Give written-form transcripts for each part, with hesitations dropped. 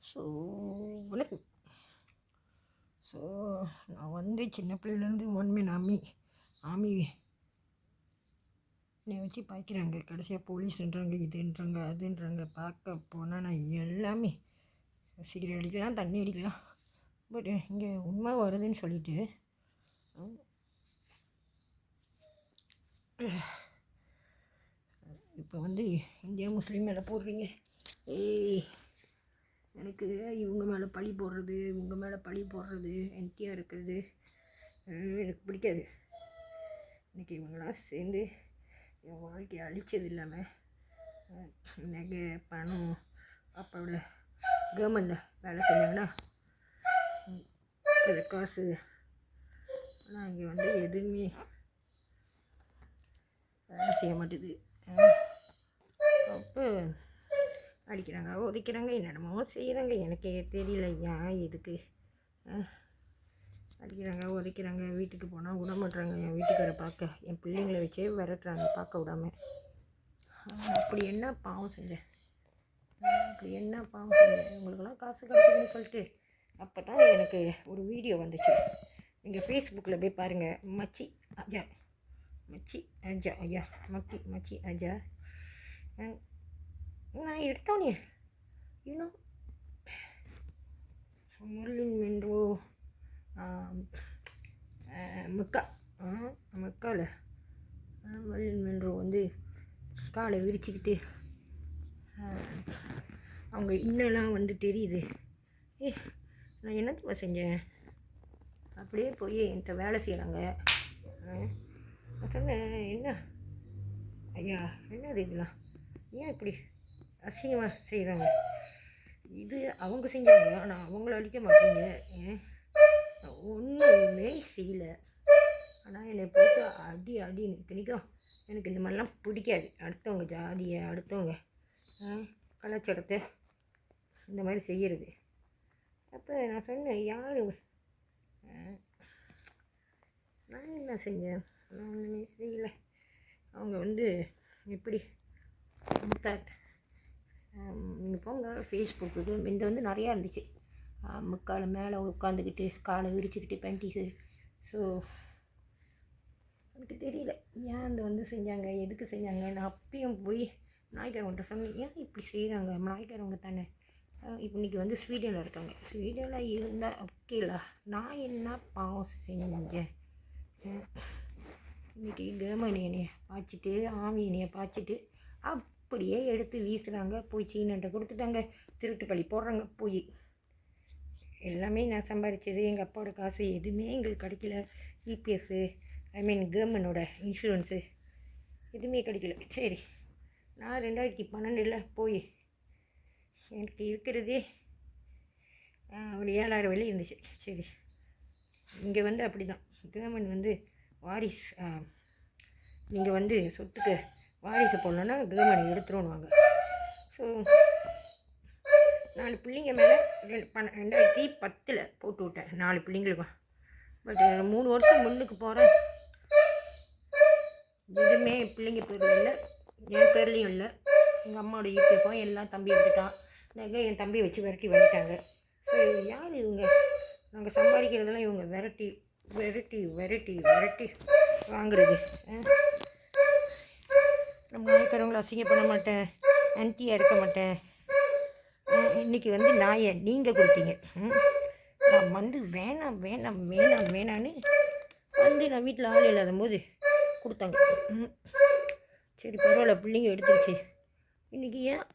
So வணக்கம். So நான் வந்து சின்ன பிள்ளையிலேருந்து ஒன் மேன் ஆர்மி என்னை வச்சு பாய்க்கிறாங்க. கடைசியாக போலீஸ்ன்றாங்க, இதுன்றாங்க, அதுன்றாங்க. பார்க்க போனால் நான் எல்லாமே சிகரெட் அடிக்கலாம், தண்ணி அடிக்கலாம். பட் இங்கே உண்மை வருதுன்னு சொல்லிட்டு இப்போ வந்து இந்தியா முஸ்லீம் மேலே போடுறீங்க. எனக்கு இவங்க மேலே பழி போடுறது, இவங்க மேலே பழி போடுறது, என்டியாக இருக்கிறது எனக்கு பிடிக்காது. இன்றைக்கி இவங்களாம் சேர்ந்து என் வாழ்க்கையை அழித்தது இல்லாமல் நகை பணம் அப்பாவோட கவர்மெண்டில் வேலை செஞ்சாங்கன்னா அது காசு. ஆனால் இங்கே வந்து எதுவுமே வேலை செய்ய மாட்டேது. அப்போ அடிக்கிறாங்க, உதைக்கிறாங்க, என்னென்னமோ செய்கிறாங்க. எனக்கே தெரியல ஏன் எதுக்கு அடிக்கிறாங்க, உதைக்கிறாங்க. வீட்டுக்கு போனால் விட மாட்டுறாங்க. என் வீட்டுக்காரை பார்க்க என் பிள்ளைங்களை வச்சே விரட்டுறாங்க, பார்க்க விடாமல். அப்படி என்ன பாவம் செஞ்சேன்? உங்களுக்கெல்லாம் காசு கிடைக்குதுன்னு சொல்லிட்டு அப்போ தான் எனக்கு ஒரு வீடியோ வந்துச்சு. நீங்கள் ஃபேஸ்புக்கில் போய் பாருங்கள். மச்சி அஜா நான் எடுத்தோன்னே இன்னும் முர்லின் மென்ரோ மக்காவில் முர்லின் மென்ரோ வந்து காலை விரிச்சுக்கிட்டு அவங்க இன்னெல்லாம் வந்து தெரியுது. நான் என்னத்துப்பா செஞ்சேன்? அப்படியே போய் என்கிட்ட வேலை செய்கிறாங்க. நான் சொன்னேன், என்ன ஐயா என்னது இதெல்லாம், ஏன் இப்படி அசிங்கமாக செய்கிறாங்க? இது அவங்க செஞ்சாங்க, ஆனால் அவங்கள அழிக்க மாட்டீங்க. ஒன்றுமே செய்யலை, ஆனால் என்னை போட்டு அடின்னு திணிக்கும். எனக்கு இந்த மாதிரிலாம் பிடிக்காது. அடுத்தவங்க ஜாதியை, அடுத்தவங்க கலாச்சாரத்தை இந்த மாதிரி செய்கிறது. அப்போ நான் சொன்னேன், யார் நான் என்ன செஞ்சேன்? நான் ஒன்றுமே செய்யலை. அவங்க வந்து எப்படி நீங்கள் போங்க ஃபேஸ்புக்கு. இந்த வந்து நிறையா இருந்துச்சு. முக்கால் மேலே உட்காந்துக்கிட்டு காலை விரிச்சுக்கிட்டு பென்டிஸு. ஸோ எனக்கு தெரியல ஏன் அந்த வந்து செஞ்சாங்க, எதுக்கு செஞ்சாங்க. நான் அப்பயும் போய் நாய்க்காரவங்கள்ட்ட சொன்னேன், ஏன் இப்படி செய்கிறாங்க? நாய்க்காரவங்க தானே. இப்போ இன்றைக்கி வந்து ஸ்வீடனில் இருக்காங்க. ஸ்வீடனில் இருந்தால் ஓகேல, நான் என்ன பாவம் செஞ்சேன்? இன்றைக்கி கவர்மெண்ட் என்னையை பாய்ச்சிட்டு, ஆர்மி என்னையை பாய்ச்சிட்டு அப்படியே எடுத்து வீசுகிறாங்க. போய் சீனன்ட்ட கொடுத்துட்டாங்க, திருட்டு பழி போடுறாங்க. போய் எல்லாமே நான் சம்பாதிச்சது, எங்கள் அப்பாவோட காசு எதுவுமே எங்களுக்கு கிடைக்கல. இபிஎஃப்பு கவர்மெண்டோட இன்சூரன்ஸு எதுவுமே கிடைக்கல. சரி, நான் 2012 போய் எனக்கு இருக்கிறதே ஒரு 7000 வெளியே இருந்துச்சு. சரி, இங்கே வந்து அப்படி தான் கவர்மெண்ட் வந்து வாரிஸ், நீங்கள் வந்து சொத்துக்கு வாரிசு போடணுன்னா கவர்மெண்ட் எடுத்துருவாங்க. ஸோ 4 பிள்ளைங்க மேலே 2010 போட்டு விட்டேன், 4 பிள்ளைங்களுக்கும். பட் 3 வருஷம் முன்னுக்கு போகிறேன், எதுவுமே பிள்ளைங்க பேரில் இல்லை, என் பேர்லேயும் இல்லை. எங்கள் அம்மாவோட ஈப்பியப்போம் எல்லாம் தம்பி எடுத்துட்டான். நகை என் தம்பி வச்சு விரட்டி வந்துட்டாங்க. ஸோ யார் இவங்க? நாங்கள் சம்பாதிக்கிறதெல்லாம் இவங்க விரட்டி வாங்குறது. நம்ம நாய்க்காரவங்களை அசிங்கம் பண்ண மாட்டேன், ஆன்ட்டியாக இருக்க மாட்டேன். இன்றைக்கி வந்து நாயை நீங்கள் கொடுத்தீங்க. நான் வந்து வேணான்னு வந்து நான் வீட்டில் ஆள் இல்லாத போது கொடுத்தாங்க. சரி பரவாயில்ல, பிள்ளைங்க எடுத்துருச்சு. இன்றைக்கி ஏன்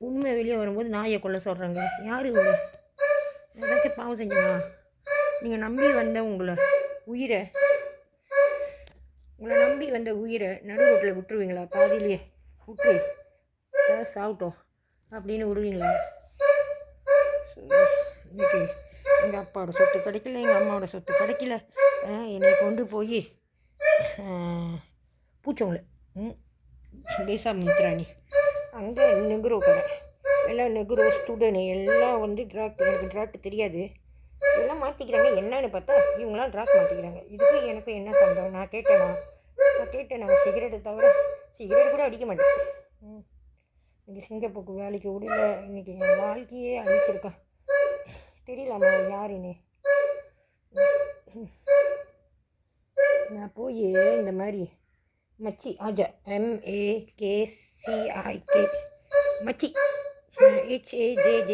உண்மை வெளியே வரும்போது நாயை கொல்ல சொல்கிறாங்க? யார் இவங்க? ஏதாச்சும் பாவம் செஞ்சனா? நீங்கள் நம்பி வந்த உங்களை நம்பி வந்த உயிரை நடு ரோட்டில் விட்டுருவீங்களா? பாதியிலே விட்டு சாப்பிட்டோம் அப்படின்னு விடுவீங்களா? இன்றைக்கி எங்கள் அப்பாவோட சொத்து கிடைக்கல, எங்கள் அம்மாவோட சொத்து கிடைக்கல. என்னை கொண்டு போய் பூச்சவங்களை தேசா மித்ராணி அங்கே நெகுரோ கடை, எல்லாம் நெகுரோ ஸ்டூடெண்ட் எல்லாம் வந்து எனக்கு ட்ராக் தெரியாது, எல்லாம் மாற்றிக்கிறாங்க. என்னன்னு பார்த்தா இவங்களாம் ட்ராக் மாற்றிக்கிறாங்க. இதுக்கு எனக்கு என்ன சந்தோம்? நான் கேட்டேன் சிகரெட்டை தவிர சிகரெட் கூட அடிக்க மாட்டேன். இன்றைக்கி சிங்கப்பூருக்கு வேலைக்கு விடல. இன்றைக்கி என் வாழ்க்கையே அழிச்சிருக்கேன். தெரியலாமா யாருன்னு? நான் போய் இந்த மாதிரி மச்சி ஆஜா MAKCIK மச்சி HAJJAH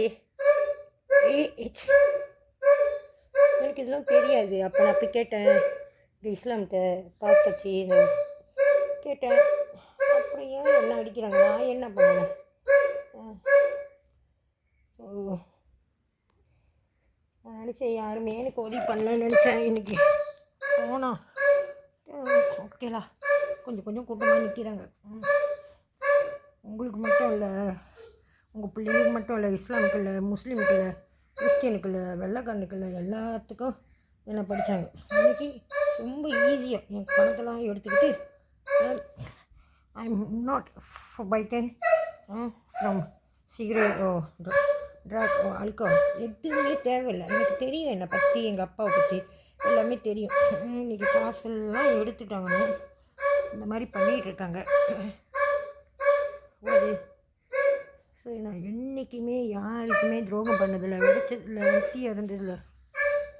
எனக்கு இதெல்லாம் தெரியாது. அப்போ நான் போய் கேட்டேன் இந்த இஸ்லாம்கிட்ட பாஸ் கட்சி கேட்டேன். அப்புறம் ஏன் என்ன அடிக்கிறாங்க? நான் என்ன பண்ணேன்? ஸோ நான் நினச்சேன் யாருமே எனக்கு உதவி பண்ணலன்னு நினச்சேன். இன்றைக்கி போனோம் ஓகேலா கொஞ்சம் கொஞ்சம் கூட்டமாக நிற்கிறாங்க. உங்களுக்கு மட்டும் இல்லை, உங்கள் பிள்ளைங்களுக்கு மட்டும் இல்லை, இஸ்லாமுக்கு இல்லை, முஸ்லீமுக்கு இல்லை, கிறிஸ்டியனுக்கு இல்லை, வெள்ளைக்காரனுக்கு இல்லை, எல்லாத்துக்கும் என்ன படித்தாங்க. இன்றைக்கி ரொம்ப ஈஸியாக என் பணத்தெல்லாம் எடுத்துக்கிட்டு I am not fighting from cigarette drug alcohol எதுவுமே தேவையில்லை. எனக்கு தெரியும் என்னை பற்றி, எங்கள் அப்பாவை பற்றி எல்லாமே தெரியும். இன்றைக்கி காசெல்லாம் எடுத்துட்டாங்கன்னு இந்த மாதிரி பண்ணிகிட்ருக்காங்க. அது சரி, நான் என்றைக்குமே யாருக்குமே துரோகம் பண்ணதில்லை, வெடிச்சதில்லை, வெட்டியாக இருந்ததில்லை.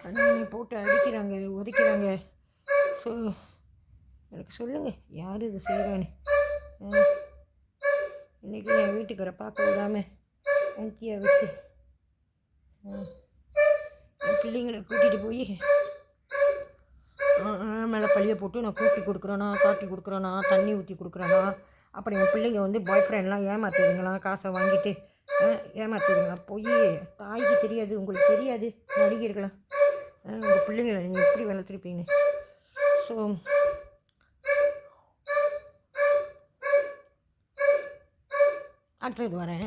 கண்ணை போட்டு அடிக்கிறாங்க, உதைக்கிறாங்க. ஸோ எனக்கு சொல்லுங்கள் யார் இது செய்கிறான்னு. இன்றைக்கி என் வீட்டுக்காரை பார்க்க விடாமல் அந்தியாக விட்டு என் பிள்ளைங்களை கூட்டிகிட்டு போய் மேலே பழியை போட்டு நான் கூட்டி கொடுக்குறேனா, காட்டி கொடுக்குறேனா, தண்ணி ஊற்றி கொடுக்குறேனா, அப்புறம் என் பிள்ளைங்க வந்து பாய் ஃப்ரெண்ட்லாம் ஏமாற்றுதுங்களாம், காசை வாங்கிட்டு ஏமாற்றுதுங்களா. போய் தாய்க்கு தெரியாது, உங்களுக்கு தெரியாது நடிகர்களாம். உங்கள் பிள்ளைங்களை நீங்கள் எப்படி வளர்த்துருப்பீங்க? ஸோ அடுத்தது வரேன்.